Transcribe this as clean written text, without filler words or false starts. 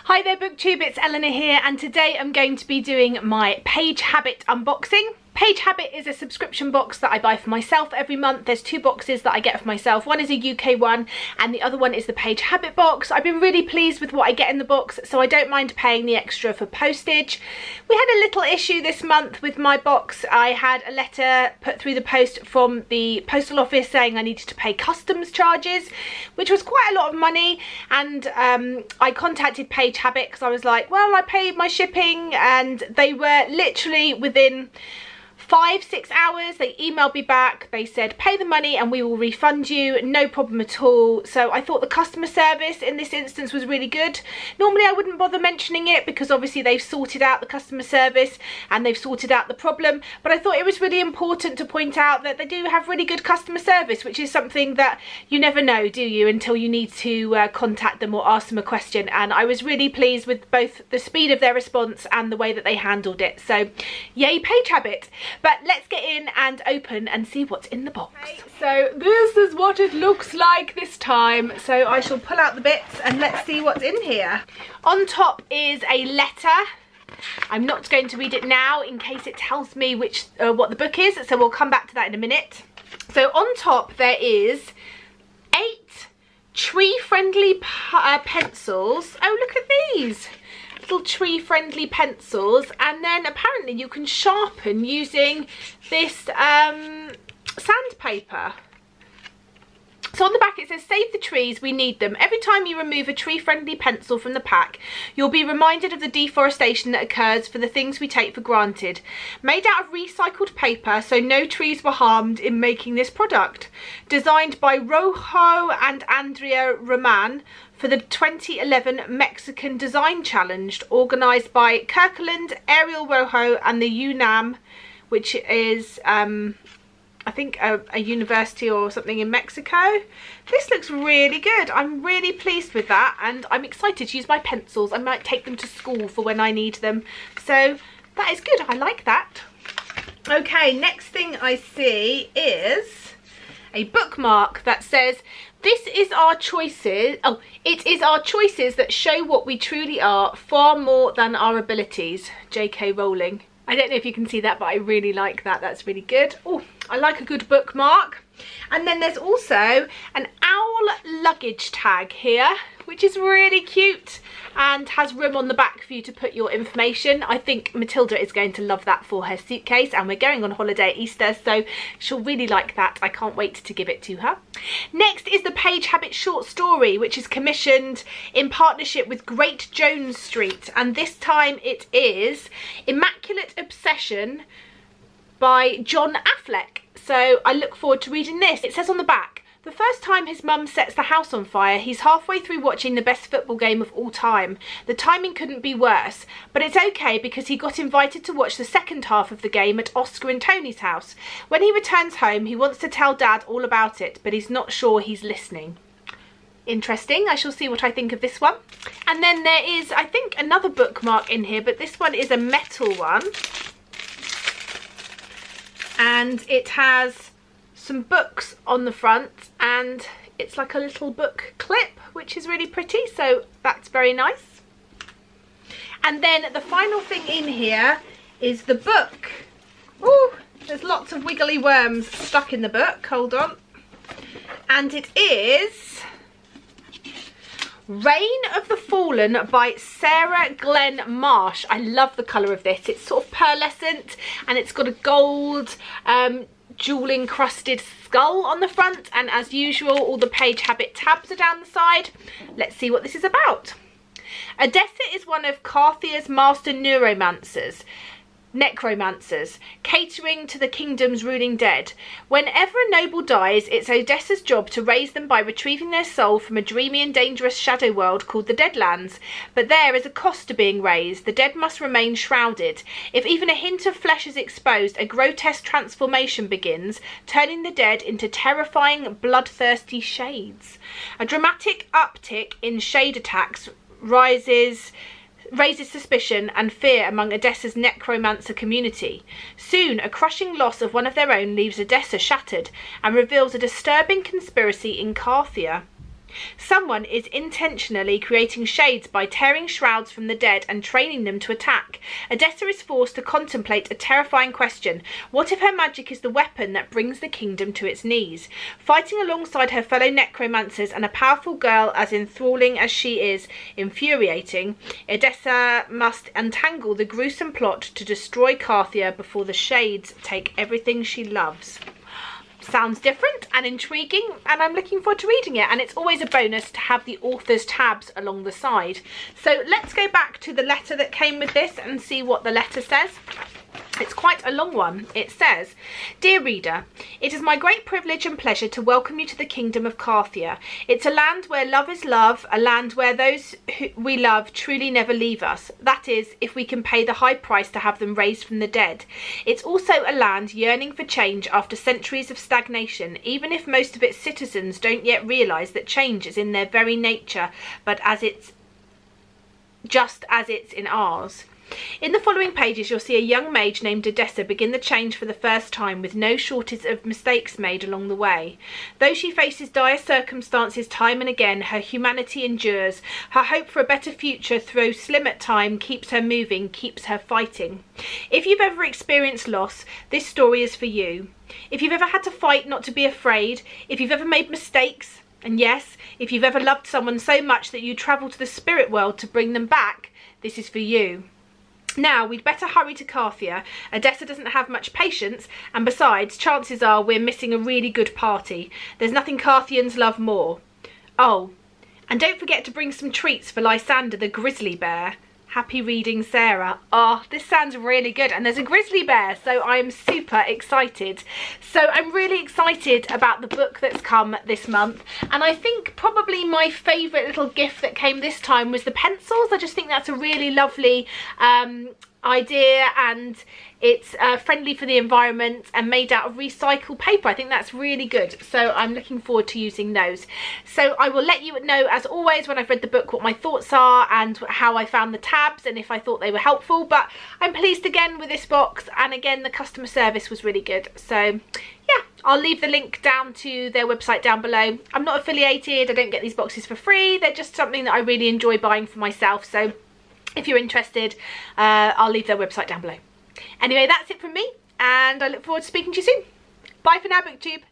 Hi there BookTube, it's Eleanor here, and today I'm going to be doing my Page Habit unboxing. Page Habit is a subscription box that I buy for myself every month. There's two boxes that I get for myself. One is a UK one and the other one is the Page Habit box. I've been really pleased with what I get in the box, so I don't mind paying the extra for postage. We had a little issue this month with my box. I had a letter put through the post from the postal office saying I needed to pay customs charges, which was quite a lot of money, and I contacted Page Habit because I was like, well, I paid my shipping, and they were literally within 5-6 hours. They emailed me back, they said pay the money and we will refund you, no problem at all. So I thought the customer service in this instance was really good. Normally I wouldn't bother mentioning it because obviously they've sorted out the customer service and they've sorted out the problem, but I thought it was really important to point out that they do have really good customer service, which is something that you never know, do you, until you need to contact them or ask them a question. And I was really pleased with both the speed of their response and the way that they handled it. So yay Page Habit. But let's get in and open and see what's in the box. Okay, so this is what it looks like this time. So I shall pull out the bits and let's see what's in here. On top is a letter. I'm not going to read it now in case it tells me what the book is, so we'll come back to that in a minute. So on top there is 8 tree-friendly pencils. Oh, look at these. Little tree friendly pencils, and then apparently you can sharpen using this sandpaper. So on the back it says, save the trees, we need them. Every time you remove a tree friendly pencil from the pack, you'll be reminded of the deforestation that occurs for the things we take for granted. Made out of recycled paper, so no trees were harmed in making this product. Designed by Rojo and Andrea Roman for the 2011 Mexican Design Challenge, organised by Kirkland, Ariel Rojo and the UNAM, which is I think a university or something in Mexico. This looks really good. I'm really pleased with that, and I'm excited to use my pencils. I might take them to school for when I need them. So that is good, I like that. Okay, next thing I see is a bookmark that says, this is our choices. Oh, it is our choices that show what we truly are, far more than our abilities. J.K. Rowling. I don't know if you can see that, but I really like that. That's really good. Oh, I like a good bookmark. And then there's also an owl luggage tag here, which is really cute and has room on the back for you to put your information. I think Matilda is going to love that for her suitcase, and we're going on holiday at Easter, so she'll really like that. I can't wait to give it to her. Next is the Page Habit short story, which is commissioned in partnership with Great Jones Street, and this time it is Immaculate Obsession by John Affleck. So I look forward to reading this. It says on the back, the first time his mum sets the house on fire, he's halfway through watching the best football game of all time. The timing couldn't be worse, but it's okay because he got invited to watch the second half of the game at Oscar and Tony's house. When he returns home, he wants to tell Dad all about it, but he's not sure he's listening. Interesting. I shall see what I think of this one. And then there is, I think, another bookmark in here, but this one is a metal one. And it has some books on the front, and it's like a little book clip, which is really pretty, so that's very nice. And then the final thing in here is the book. Oh, there's lots of wiggly worms stuck in the book. Hold on. And it is Reign of the Fallen by Sarah Glenn Marsh. I love the colour of this. It's sort of pearlescent and it's got a gold jewel encrusted skull on the front, and as usual all the Page Habit tabs are down the side. Let's see what this is about. Odessa is one of Carthia's master necromancers, catering to the kingdom's ruling dead. Whenever a noble dies, it's Odessa's job to raise them by retrieving their soul from a dreamy and dangerous shadow world called the Deadlands. But there is a cost to being raised. The dead must remain shrouded. If even a hint of flesh is exposed, a grotesque transformation begins, turning the dead into terrifying, bloodthirsty shades. A dramatic uptick in shade attacks raises suspicion and fear among Odessa's necromancer community. Soon, a crushing loss of one of their own leaves Odessa shattered and reveals a disturbing conspiracy in Carthia. Someone is intentionally creating shades by tearing shrouds from the dead and training them to attack. Edessa is forced to contemplate a terrifying question. What if her magic is the weapon that brings the kingdom to its knees? Fighting alongside her fellow necromancers and a powerful girl as enthralling as she is infuriating, Edessa must untangle the gruesome plot to destroy Carthia before the shades take everything she loves. Sounds different and intriguing, and I'm looking forward to reading it, and it's always a bonus to have the author's tabs along the side. So let's go back to the letter that came with this and see what the letter says. It's quite a long one. It says, "Dear reader, it is my great privilege and pleasure to welcome you to the kingdom of Carthia. It's a land where love is love, a land where those who we love truly never leave us. That is, if we can pay the high price to have them raised from the dead. It's also a land yearning for change after centuries of stagnation, even if most of its citizens don't yet realise that change is in their very nature, but just as it's in ours." In the following pages, you'll see a young mage named Edessa begin the change for the first time, with no shortage of mistakes made along the way. Though she faces dire circumstances time and again, her humanity endures. Her hope for a better future, though slim at time, keeps her moving, keeps her fighting. If you've ever experienced loss, this story is for you. If you've ever had to fight not to be afraid, if you've ever made mistakes, and yes, if you've ever loved someone so much that you travel to the spirit world to bring them back, this is for you. Now, we'd better hurry to Carthia. Edessa doesn't have much patience, and besides, chances are we're missing a really good party. There's nothing Carthians love more. Oh, and don't forget to bring some treats for Lysander the grizzly bear. Happy reading, Sarah. Oh, this sounds really good. And there's a grizzly bear, so I'm super excited. So I'm really excited about the book that's come this month. And I think probably my favourite little gift that came this time was the pencils. I just think that's a really lovely idea, and it's friendly for the environment and made out of recycled paper. I think that's really good, so I'm looking forward to using those. So I will let you know, as always, when I've read the book, what my thoughts are and how I found the tabs and if I thought they were helpful. But I'm pleased again with this box, and again the customer service was really good. So yeah, I'll leave the link down to their website down below. I'm not affiliated, I don't get these boxes for free, they're just something that I really enjoy buying for myself. So if you're interested, I'll leave their website down below. Anyway, that's it from me, and I look forward to speaking to you soon. Bye for now, BookTube.